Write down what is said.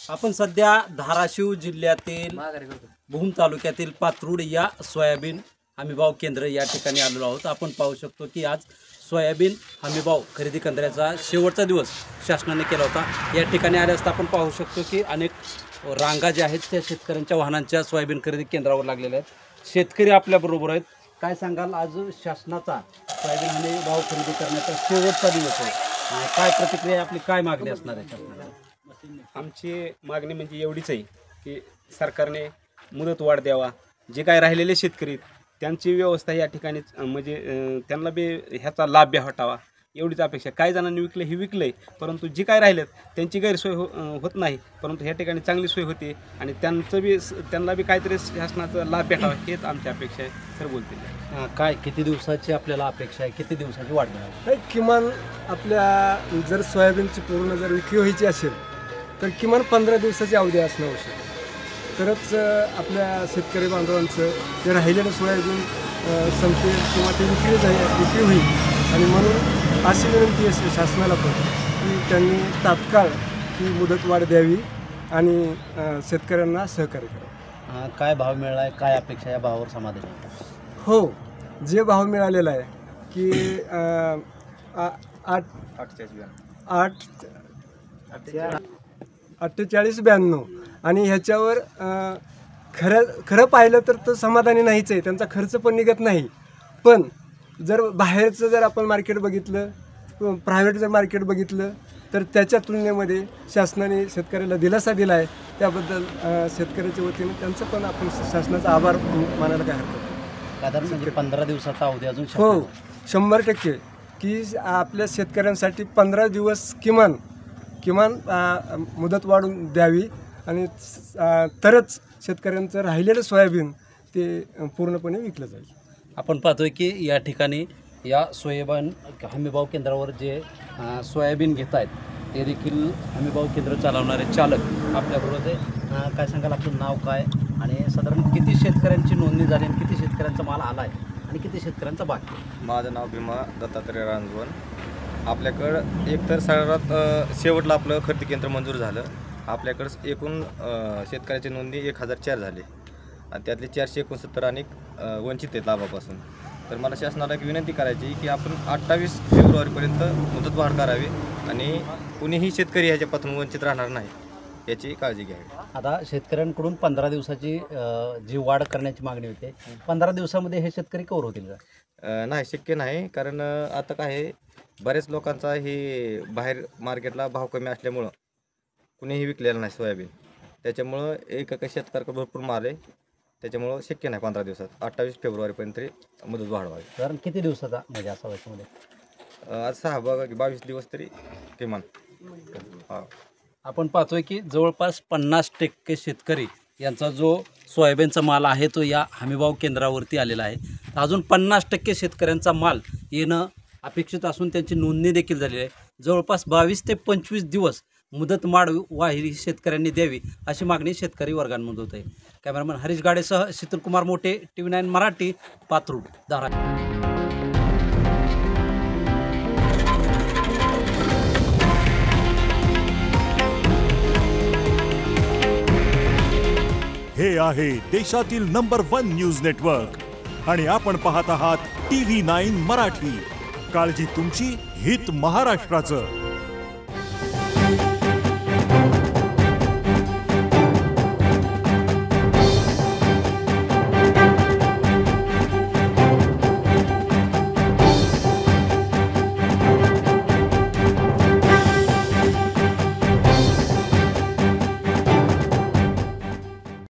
आपण सध्या धाराशिव जिल्ह्यातील भूम तालुक्यातील पात्रूड या सोयाबीन हमीभाव केंद्र या ठिकाणी आलेलो आहोत। आपण पाहू शकतो की आज सोयाबीन हमीभाव खरेदी केंद्राचा शेवटचा दिवस शासनाने केला होता। या ठिकाणी आले असता आपण पाहू शकतो की अनेक रांगा ज्या आहेत त्या शेतकऱ्यांच्या वाहनांच्या सोयाबीन खरेदी केंद्रावर लागलेल्या आहेत। शेतकरी आपल्याबरोबर आहेत। काय सांगाल, आज शासनाचा सोयाबीन हमीभाव खरेदी करण्याचा शेवटचा दिवस आहे, काय प्रतिक्रिया आपली, काय मागणी असणार आहे शासनाला? आमची मागणी म्हणजे एवढीच आहे की सरकारने मुदतवाढ द्यावा, जे काय राहिलेले शेतकरी त्यांची व्यवस्था या ठिकाणी म्हणजे त्यांना बी ह्याचा लाभ भेटावा एवढीच अपेक्षा। काही जणांनी विकले हे विकलंय, परंतु जे काय राहिलेत त्यांची गैरसोय होत नाही, परंतु ह्या ठिकाणी चांगली सोय होते आणि त्यांना बी काहीतरी शासनाचा लाभ भेटावा हेच आमची अपेक्षा आहे। सर बोलतील काय किती दिवसाची आपल्याला अपेक्षा आहे, किती दिवसाची वाढ मिळाली? किमान आपल्या जर सोयाबीनची पूर्ण जर विक्री व्हायची असेल तर किमान 15 दिवसाची अवधी असणं आवश्यक आहे, तरच आपल्या शेतकरी बांधवांचं जे राहिलेलं सोयाबीन संपते किंवा ते विक्री होईल। आणि म्हणून अशी विनंती आहे शासनाला पण की त्यांनी तात्काळ ही मुदतवाढ द्यावी आणि शेतकऱ्यांना सहकार्य करावं। काय भाव मिळाला आहे, काय अपेक्षा या भावावर समाधान आहे? हो, जे भाव मिळालेला आहे की 48-92 आणि ह्याच्यावर खरं पाहिलं तर समाधानी नाहीच आहे, त्यांचा खर्च पण निघत नाही। पण जर बाहेरचं जर आपण मार्केट बघितलं, प्रायव्हेट जर मार्केट बघितलं तर त्याच्या तुलनेमध्ये शासनाने शेतकऱ्याला दिलासा दिला आहे, त्याबद्दल शेतकऱ्याच्या वतीने त्यांचं पण आपण शासनाचा आभार मानायला काय हरकत नाही। साधारण म्हणजे 15 दिवसाचा अवधी अजून? हो, 100% की आपल्या शेतकऱ्यांसाठी 15 दिवस किमान मुदत वाढून द्यावी आणि तरच शेतकऱ्यांचं राहिलेलं सोयाबीन ते पूर्णपणे विकलं जाईल। आपण पाहतोय की या ठिकाणी या सोयाबीन हमीभाव केंद्रावर जे सोयाबीन घेत आहेत ते देखील हमीभाव केंद्र चालवणारे चालक आपल्याबरोबर आहे। काय सांगाल, आपलं नाव काय आणि साधारण किती शेतकऱ्यांची नोंदणी झाली आणि किती शेतकऱ्यांचा माल आला आहे आणि किती शेतकऱ्यांचा बाकी आहे? माझं नाव भीमा दत्तात्रय रांजवन। आपल्याकडं एकतर सर्वात शेवटला आपलं खरेदी केंद्र मंजूर झालं। आपल्याकडं एकूण शेतकऱ्याची नोंदणी 1004 झाली आणि त्यातले 469 आणि वंचित आहेत लाभापासून। तर मला शासनाला एक विनंती करायची की आपण 28 फेब्रुवारीपर्यंत मुदतवाढ करावी आणि कुणीही शेतकरी ह्याच्यापासून वंचित राहणार नाही याची काळजी घ्यावी। आता शेतकऱ्यांकडून 15 दिवसाची जी वाढ करण्याची मागणी होते, 15 दिवसामध्ये हे शेतकरी कव्हर होतील का? नाही, शक्य नाही, कारण आता काय आहे, बऱ्याच लोकांचा हे बाहेर मार्केटला भाव कमी असल्यामुळं कुणीही विकलेलं नाही सोयाबीन, त्याच्यामुळं एक शेतकऱ्याकडे भरपूर माल आहे, त्याच्यामुळं शक्य नाही 15 दिवसात। 28 फेब्रुवारीपर्यंत तरी मुदत वाढवावी। कारण किती दिवसाचा म्हणजे असा वर्षामध्ये? आज 6 बघा की 22 दिवस तरी किमान। हां, आपण पाहतोय की जवळपास 50% शेतकरी यांचा जो सोयाबीनचा माल आहे तो या हमीभाव केंद्रावरती आलेला आहे। अजून 50% शेतकऱ्यांचा माल येणं अपेक्षित असून त्यांची नोंदणी देखील झालेली आहे। जवळपास 22 ते 25 दिवस मुदतवाढ ही शेतकऱ्यांनी द्यावी अशी मागणी शेतकरी वर्गांमध्ये होत आहे। कॅमेरामन हरीश गाडेसह शीतलकुमार मोटे, TV9 मराठी, पात्रूड, धाराशिव। हे आहे देशातील नंबर 1 न्यूज नेटवर्क आणि आपण पाहत आहात TV9 मराठी। काळजी तुमची, हित महाराष्ट्राचं।